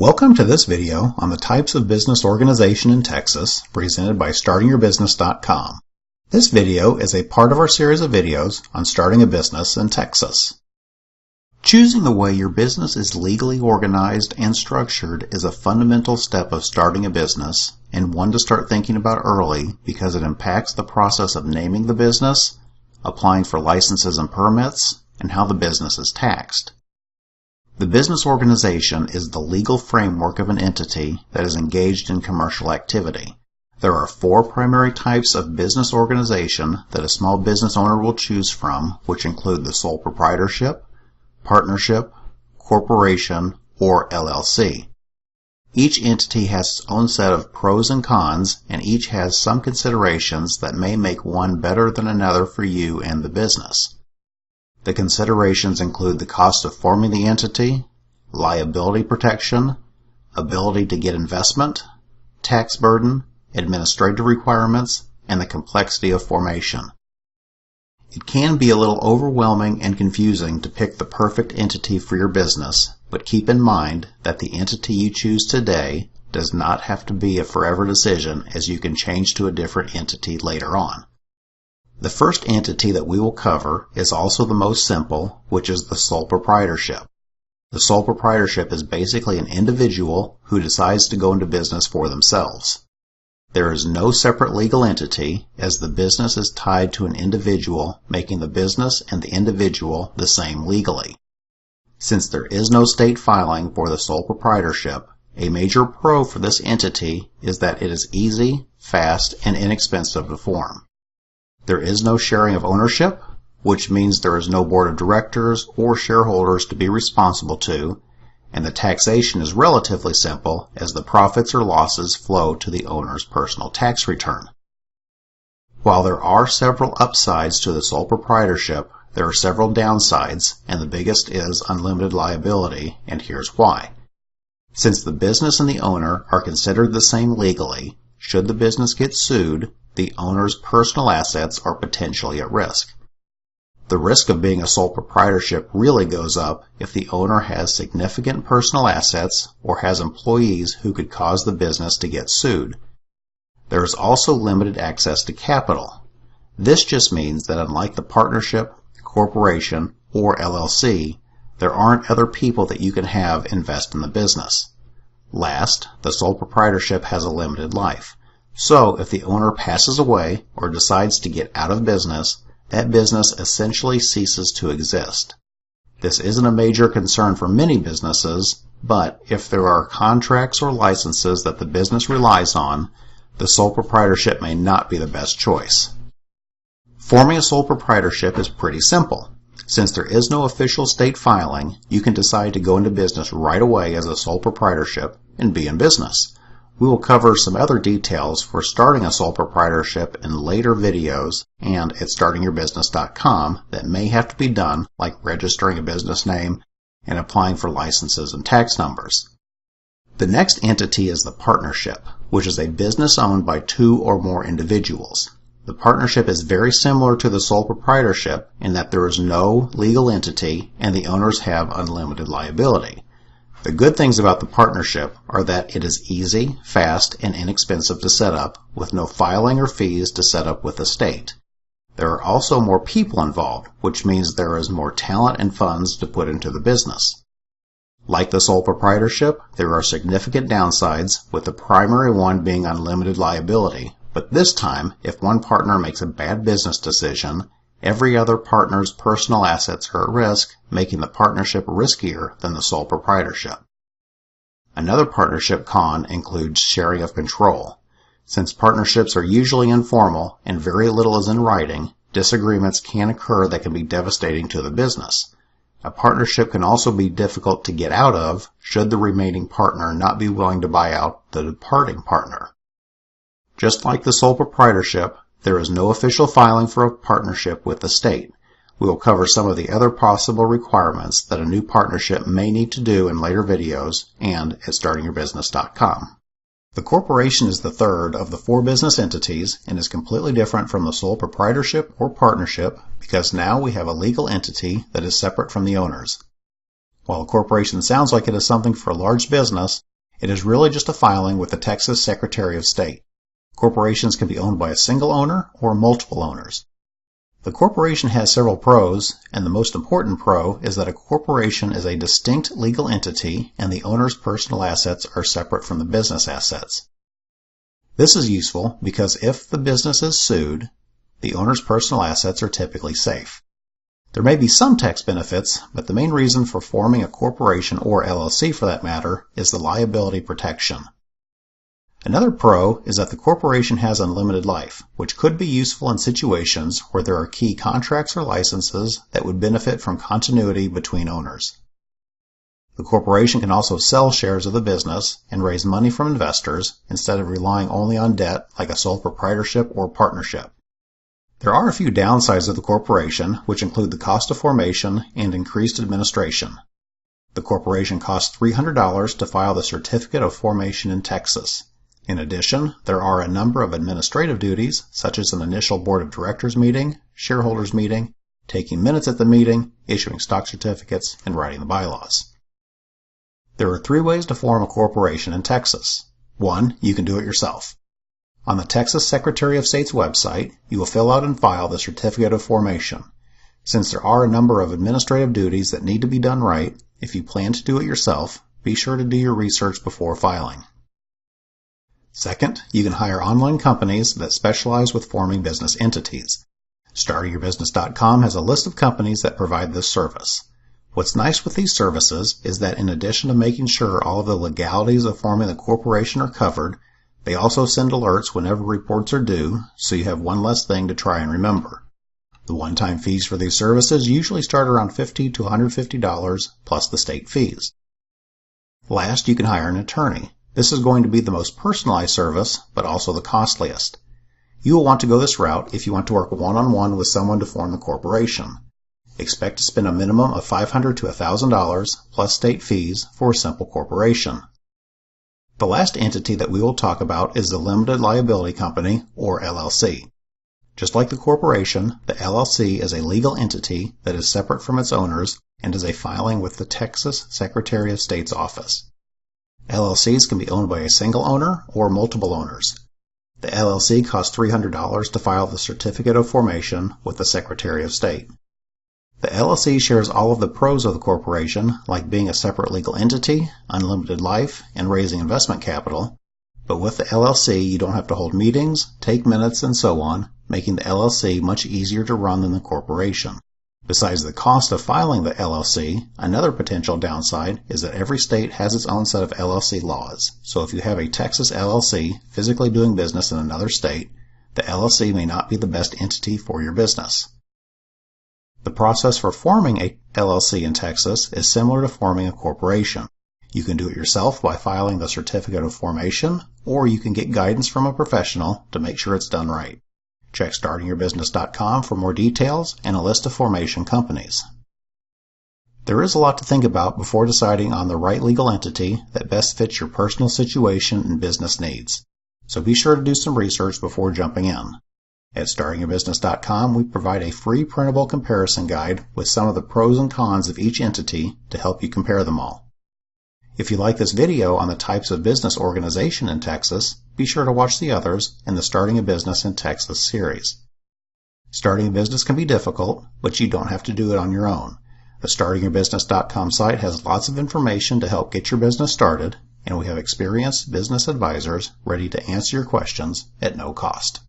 Welcome to this video on the types of business organization in Texas, presented by StartingYourBusiness.com. This video is a part of our series of videos on starting a business in Texas. Choosing the way your business is legally organized and structured is a fundamental step of starting a business, and one to start thinking about early because it impacts the process of naming the business, applying for licenses and permits, and how the business is taxed. The business organization is the legal framework of an entity that is engaged in commercial activity. There are 4 primary types of business organization that a small business owner will choose from, which include the sole proprietorship, partnership, corporation, or LLC. Each entity has its own set of pros and cons, and each has some considerations that may make one better than another for you and the business. The considerations include the cost of forming the entity, liability protection, ability to get investment, tax burden, administrative requirements, and the complexity of formation. It can be a little overwhelming and confusing to pick the perfect entity for your business, but keep in mind that the entity you choose today does not have to be a forever decision, as you can change to a different entity later on. The first entity that we will cover is also the most simple, which is the sole proprietorship. The sole proprietorship is basically an individual who decides to go into business for themselves. There is no separate legal entity, as the business is tied to an individual, making the business and the individual the same legally. Since there is no state filing for the sole proprietorship, a major pro for this entity is that it is easy, fast, and inexpensive to form. There is no sharing of ownership, which means there is no board of directors or shareholders to be responsible to, and the taxation is relatively simple, as the profits or losses flow to the owner's personal tax return. While there are several upsides to the sole proprietorship, there are several downsides, and the biggest is unlimited liability, and here's why. Since the business and the owner are considered the same legally, should the business get sued, the owner's personal assets are potentially at risk. The risk of being a sole proprietorship really goes up if the owner has significant personal assets or has employees who could cause the business to get sued. There is also limited access to capital. This just means that unlike the partnership, corporation, or LLC, there aren't other people that you can have invest in the business. Last, the sole proprietorship has a limited life. So, if the owner passes away or decides to get out of business, that business essentially ceases to exist. This isn't a major concern for many businesses, but if there are contracts or licenses that the business relies on, the sole proprietorship may not be the best choice. Forming a sole proprietorship is pretty simple. Since there is no official state filing, you can decide to go into business right away as a sole proprietorship and be in business. We will cover some other details for starting a sole proprietorship in later videos and at StartingYourBusiness.com that may have to be done, like registering a business name and applying for licenses and tax numbers. The next entity is the partnership, which is a business owned by 2 or more individuals. The partnership is very similar to the sole proprietorship in that there is no legal entity and the owners have unlimited liability. The good things about the partnership are that it is easy, fast, and inexpensive to set up, with no filing or fees to set up with the state. There are also more people involved, which means there is more talent and funds to put into the business. Like the sole proprietorship, there are significant downsides, with the primary one being unlimited liability. But this time, if one partner makes a bad business decision, every other partner's personal assets are at risk, making the partnership riskier than the sole proprietorship. Another partnership con includes sharing of control. Since partnerships are usually informal and very little is in writing, disagreements can occur that can be devastating to the business. A partnership can also be difficult to get out of should the remaining partner not be willing to buy out the departing partner. Just like the sole proprietorship, there is no official filing for a partnership with the state. We will cover some of the other possible requirements that a new partnership may need to do in later videos and at StartingYourBusiness.com. The corporation is the third of the 4 business entities and is completely different from the sole proprietorship or partnership because now we have a legal entity that is separate from the owners. While a corporation sounds like it is something for a large business, It is really just a filing with the Texas Secretary of State. Corporations can be owned by a single owner or multiple owners. The corporation has several pros, and the most important pro is that a corporation is a distinct legal entity and the owner's personal assets are separate from the business assets. This is useful because if the business is sued, the owner's personal assets are typically safe. There may be some tax benefits, but the main reason for forming a corporation or LLC for that matter is the liability protection. Another pro is that the corporation has unlimited life, which could be useful in situations where there are key contracts or licenses that would benefit from continuity between owners. The corporation can also sell shares of the business and raise money from investors instead of relying only on debt like a sole proprietorship or partnership. There are a few downsides of the corporation, which include the cost of formation and increased administration. The corporation costs $300 to file the certificate of formation in Texas. In addition, there are a number of administrative duties, such as an initial board of directors meeting, shareholders meeting, taking minutes at the meeting, issuing stock certificates, and writing the bylaws. There are 3 ways to form a corporation in Texas. 1. You can do it yourself. On the Texas Secretary of State's website, you will fill out and file the certificate of formation. Since there are a number of administrative duties that need to be done right, if you plan to do it yourself, be sure to do your research before filing. Second, you can hire online companies that specialize with forming business entities. StartingYourBusiness.com has a list of companies that provide this service. What's nice with these services is that in addition to making sure all of the legalities of forming the corporation are covered, they also send alerts whenever reports are due, so you have one less thing to try and remember. The one-time fees for these services usually start around $50 to $150 plus the state fees. Last, you can hire an attorney. This is going to be the most personalized service, but also the costliest. You will want to go this route if you want to work one-on-one with someone to form the corporation. Expect to spend a minimum of $500 to $1,000 plus state fees for a simple corporation. The last entity that we will talk about is the Limited Liability Company, or LLC. Just like the corporation, the LLC is a legal entity that is separate from its owners and is a filing with the Texas Secretary of State's office. LLCs can be owned by a single owner or multiple owners. The LLC costs $300 to file the certificate of formation with the Secretary of State. The LLC shares all of the pros of the corporation, like being a separate legal entity, unlimited life, and raising investment capital, but with the LLC you don't have to hold meetings, take minutes, and so on, making the LLC much easier to run than the corporation. Besides the cost of filing the LLC, another potential downside is that every state has its own set of LLC laws, so if you have a Texas LLC physically doing business in another state, the LLC may not be the best entity for your business. The process for forming a LLC in Texas is similar to forming a corporation. You can do it yourself by filing the certificate of formation, or you can get guidance from a professional to make sure it's done right. Check StartingYourBusiness.com for more details and a list of formation companies. There is a lot to think about before deciding on the right legal entity that best fits your personal situation and business needs. So be sure to do some research before jumping in. At StartingYourBusiness.com, we provide a free printable comparison guide with some of the pros and cons of each entity to help you compare them all. If you like this video on the types of business organization in Texas, be sure to watch the others in the Starting a Business in Texas series. Starting a business can be difficult, but you don't have to do it on your own. The StartingYourBusiness.com site has lots of information to help get your business started, and we have experienced business advisors ready to answer your questions at no cost.